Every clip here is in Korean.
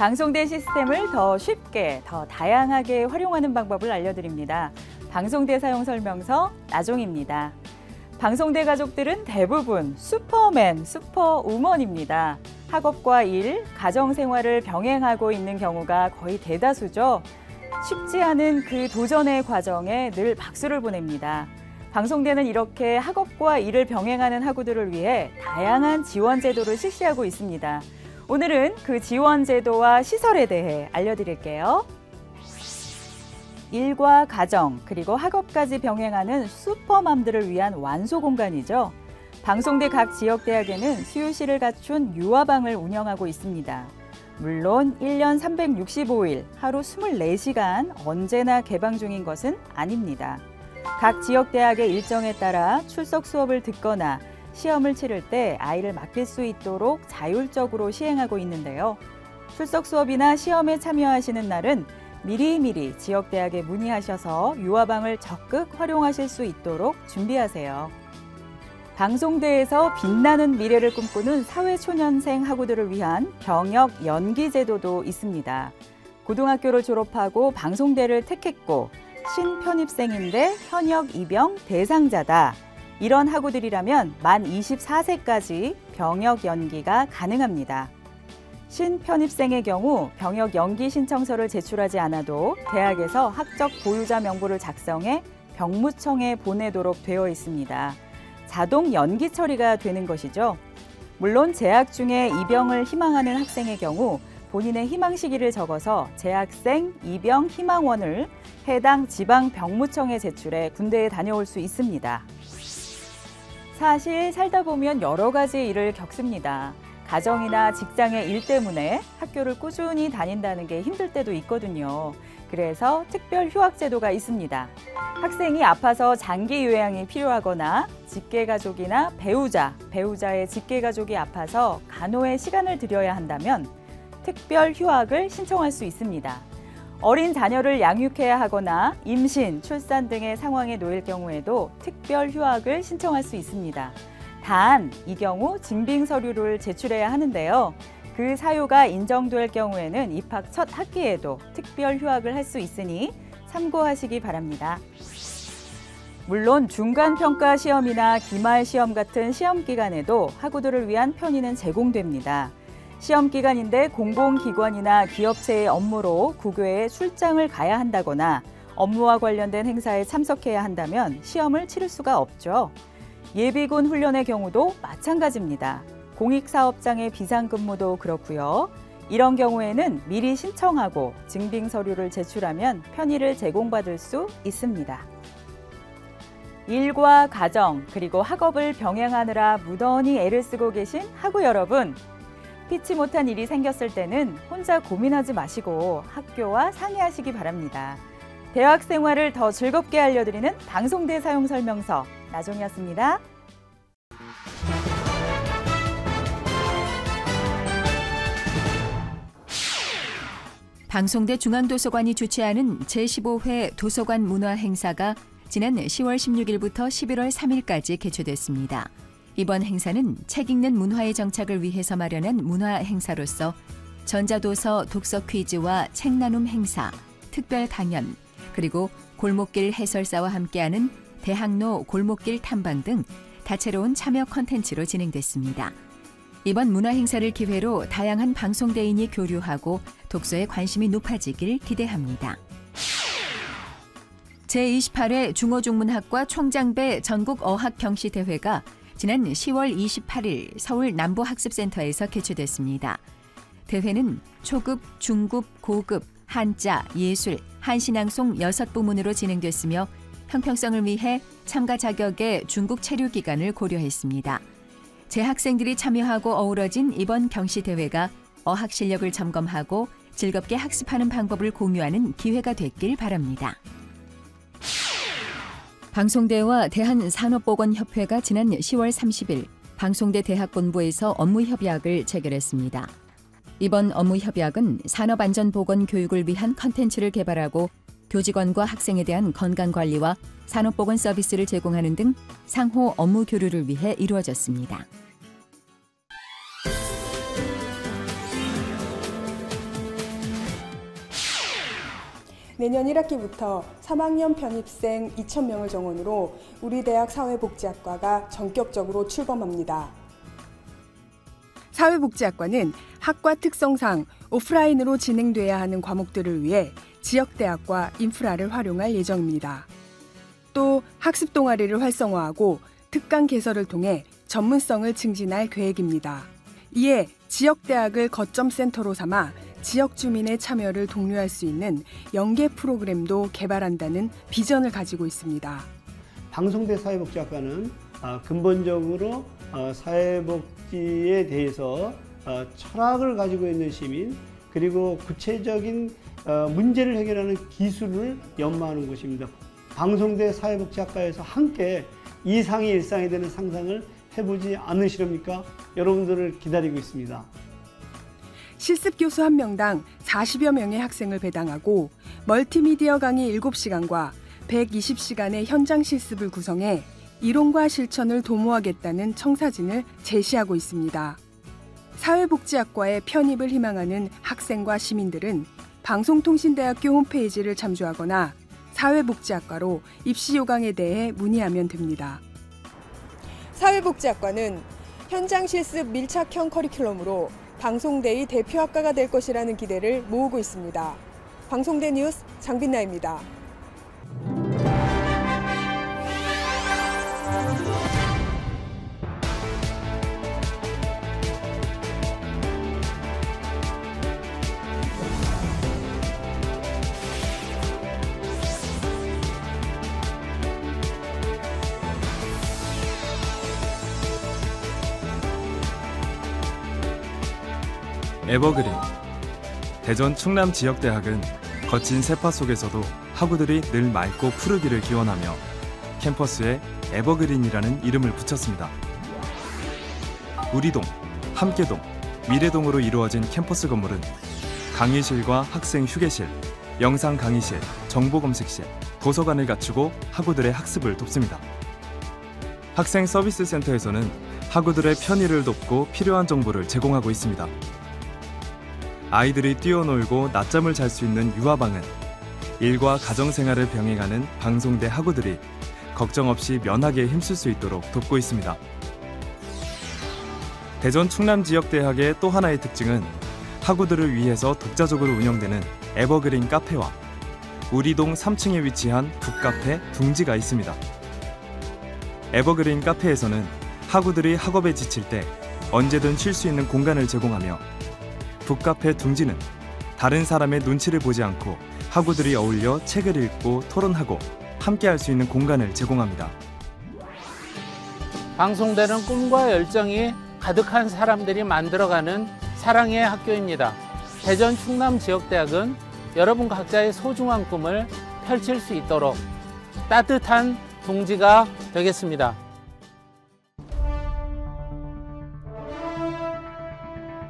방송대 시스템을 더 쉽게, 더 다양하게 활용하는 방법을 알려드립니다. 방송대 사용 설명서 나종입니다. 방송대 가족들은 대부분 슈퍼맨, 슈퍼우먼입니다. 학업과 일, 가정생활을 병행하고 있는 경우가 거의 대다수죠. 쉽지 않은 그 도전의 과정에 늘 박수를 보냅니다. 방송대는 이렇게 학업과 일을 병행하는 학우들을 위해 다양한 지원 제도를 실시하고 있습니다. 오늘은 그 지원 제도와 시설에 대해 알려드릴게요. 일과 가정, 그리고 학업까지 병행하는 슈퍼맘들을 위한 완소 공간이죠. 방송대 각 지역대학에는 수요실을 갖춘 유아방을 운영하고 있습니다. 물론 1년 365일, 하루 24시간 언제나 개방 중인 것은 아닙니다. 각 지역대학의 일정에 따라 출석 수업을 듣거나 시험을 치를 때 아이를 맡길 수 있도록 자율적으로 시행하고 있는데요. 출석 수업이나 시험에 참여하시는 날은 미리미리 지역대학에 문의하셔서 유아방을 적극 활용하실 수 있도록 준비하세요. 방송대에서 빛나는 미래를 꿈꾸는 사회초년생 학우들을 위한 병역 연기 제도도 있습니다. 고등학교를 졸업하고 방송대를 택했고 신편입생인데 현역 입영 대상자다. 이런 학우들이라면 만 24세까지 병역 연기가 가능합니다. 신편입생의 경우 병역 연기 신청서를 제출하지 않아도 대학에서 학적 보유자 명부를 작성해 병무청에 보내도록 되어 있습니다. 자동 연기 처리가 되는 것이죠. 물론 재학 중에 입영을 희망하는 학생의 경우 본인의 희망 시기를 적어서 재학생 입영 희망원을 해당 지방 병무청에 제출해 군대에 다녀올 수 있습니다. 사실 살다 보면 여러 가지 일을 겪습니다. 가정이나 직장의 일 때문에 학교를 꾸준히 다닌다는 게 힘들 때도 있거든요. 그래서 특별 휴학 제도가 있습니다. 학생이 아파서 장기 요양이 필요하거나 직계가족이나 배우자의 직계가족이 아파서 간호에 시간을 들여야 한다면 특별 휴학을 신청할 수 있습니다. 어린 자녀를 양육해야 하거나 임신, 출산 등의 상황에 놓일 경우에도 특별 휴학을 신청할 수 있습니다. 단, 이 경우 증빙 서류를 제출해야 하는데요. 그 사유가 인정될 경우에는 입학 첫 학기에도 특별 휴학을 할 수 있으니 참고하시기 바랍니다. 물론 중간평가 시험이나 기말 시험 같은 시험 기간에도 학우들을 위한 편의는 제공됩니다. 시험 기간인데 공공기관이나 기업체의 업무로 국외에 출장을 가야 한다거나 업무와 관련된 행사에 참석해야 한다면 시험을 치를 수가 없죠. 예비군 훈련의 경우도 마찬가지입니다. 공익사업장의 비상근무도 그렇고요. 이런 경우에는 미리 신청하고 증빙 서류를 제출하면 편의를 제공받을 수 있습니다. 일과 가정, 그리고 학업을 병행하느라 무던히 애를 쓰고 계신 학우 여러분, 피치 못한 일이 생겼을 때는 혼자 고민하지 마시고 학교와 상의하시기 바랍니다. 대학 생활을 더 즐겁게 알려드리는 방송대 사용 설명서 나종이었습니다. 방송대 중앙도서관이 주최하는 제15회 도서관 문화 행사가 지난 10월 16일부터 11월 3일까지 개최됐습니다. 이번 행사는 책 읽는 문화의 정착을 위해서 마련한 문화 행사로서 전자도서 독서 퀴즈와 책 나눔 행사, 특별 강연, 그리고 골목길 해설사와 함께하는 대학로 골목길 탐방 등 다채로운 참여 콘텐츠로 진행됐습니다. 이번 문화 행사를 기회로 다양한 방송대인이 교류하고 독서에 관심이 높아지길 기대합니다. 제28회 중어중문학과 총장배 전국어학경시대회가 지난 10월 28일 서울 남부학습센터에서 개최됐습니다. 대회는 초급, 중급, 고급, 한자, 예술, 한신앙송 6부문으로 진행됐으며 형평성을 위해 참가 자격의 중국 체류 기간을 고려했습니다. 재학생들이 참여하고 어우러진 이번 경시대회가 어학 실력을 점검하고 즐겁게 학습하는 방법을 공유하는 기회가 됐길 바랍니다. 방송대와 대한산업보건협회가 지난 10월 30일 방송대 대학본부에서 업무협약을 체결했습니다. 이번 업무협약은 산업안전보건 교육을 위한 컨텐츠를 개발하고 교직원과 학생에 대한 건강관리와 산업보건 서비스를 제공하는 등 상호 업무 교류를 위해 이루어졌습니다. 내년 1학기부터 3학년 편입생 2,000명을 정원으로 우리 대학 사회복지학과가 전격적으로 출범합니다. 사회복지학과는 학과 특성상 오프라인으로 진행돼야 하는 과목들을 위해 지역대학과 인프라를 활용할 예정입니다. 또 학습 동아리를 활성화하고 특강 개설을 통해 전문성을 증진할 계획입니다. 이에 지역대학을 거점 센터로 삼아 지역 주민의 참여를 독려할 수 있는 연계 프로그램도 개발한다는 비전을 가지고 있습니다. 방송대 사회복지학과는 근본적으로 사회복지에 대해서 철학을 가지고 있는 시민, 그리고 구체적인 문제를 해결하는 기술을 연마하는 것입니다. 방송대 사회복지학과에서 함께 이상이 일상이 되는 상상을 해보지 않으시렵니까? 여러분들을 기다리고 있습니다. 실습 교수 1명당 40여 명의 학생을 배당하고 멀티미디어 강의 7시간과 120시간의 현장 실습을 구성해 이론과 실천을 도모하겠다는 청사진을 제시하고 있습니다. 사회복지학과에 편입을 희망하는 학생과 시민들은 방송통신대학교 홈페이지를 참조하거나 사회복지학과로 입시 요강에 대해 문의하면 됩니다. 사회복지학과는 현장 실습 밀착형 커리큘럼으로 방송대의 대표학과가 될 것이라는 기대를 모으고 있습니다. 방송대 뉴스 장빈나입니다. 에버그린. 대전 충남 지역대학은 거친 세파 속에서도 학우들이 늘 맑고 푸르기를 기원하며 캠퍼스에 에버그린이라는 이름을 붙였습니다. 우리동, 함께동, 미래동으로 이루어진 캠퍼스 건물은 강의실과 학생 휴게실, 영상 강의실, 정보검색실, 도서관을 갖추고 학우들의 학습을 돕습니다. 학생 서비스 센터에서는 학우들의 편의를 돕고 필요한 정보를 제공하고 있습니다. 아이들이 뛰어놀고 낮잠을 잘 수 있는 유아방은 일과 가정생활을 병행하는 방송대 학우들이 걱정 없이 면학에 힘쓸 수 있도록 돕고 있습니다. 대전 충남지역대학의 또 하나의 특징은 학우들을 위해서 독자적으로 운영되는 에버그린 카페와 우리동 3층에 위치한 북카페 둥지가 있습니다. 에버그린 카페에서는 학우들이 학업에 지칠 때 언제든 쉴 수 있는 공간을 제공하며 북카페 둥지는 다른 사람의 눈치를 보지 않고 학우들이 어울려 책을 읽고 토론하고 함께 할 수 있는 공간을 제공합니다. 방송대는 꿈과 열정이 가득한 사람들이 만들어가는 사랑의 학교입니다. 대전 충남지역대학은 여러분 각자의 소중한 꿈을 펼칠 수 있도록 따뜻한 둥지가 되겠습니다.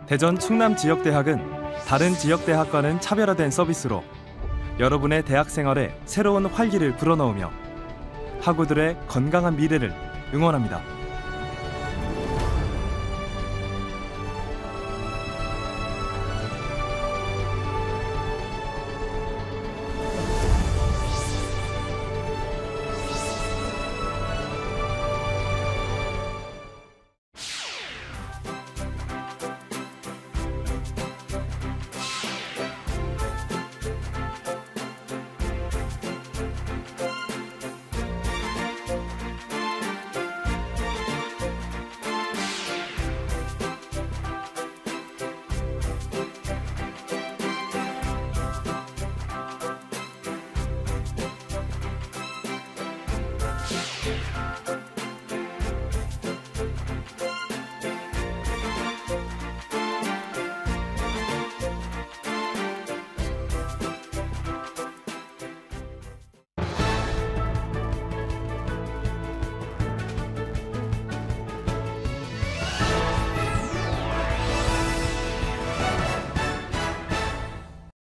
대전 충남지역대학은 다른 지역대학과는 차별화된 서비스로 여러분의 대학 생활에 새로운 활기를 불어넣으며 학우들의 건강한 미래를 응원합니다.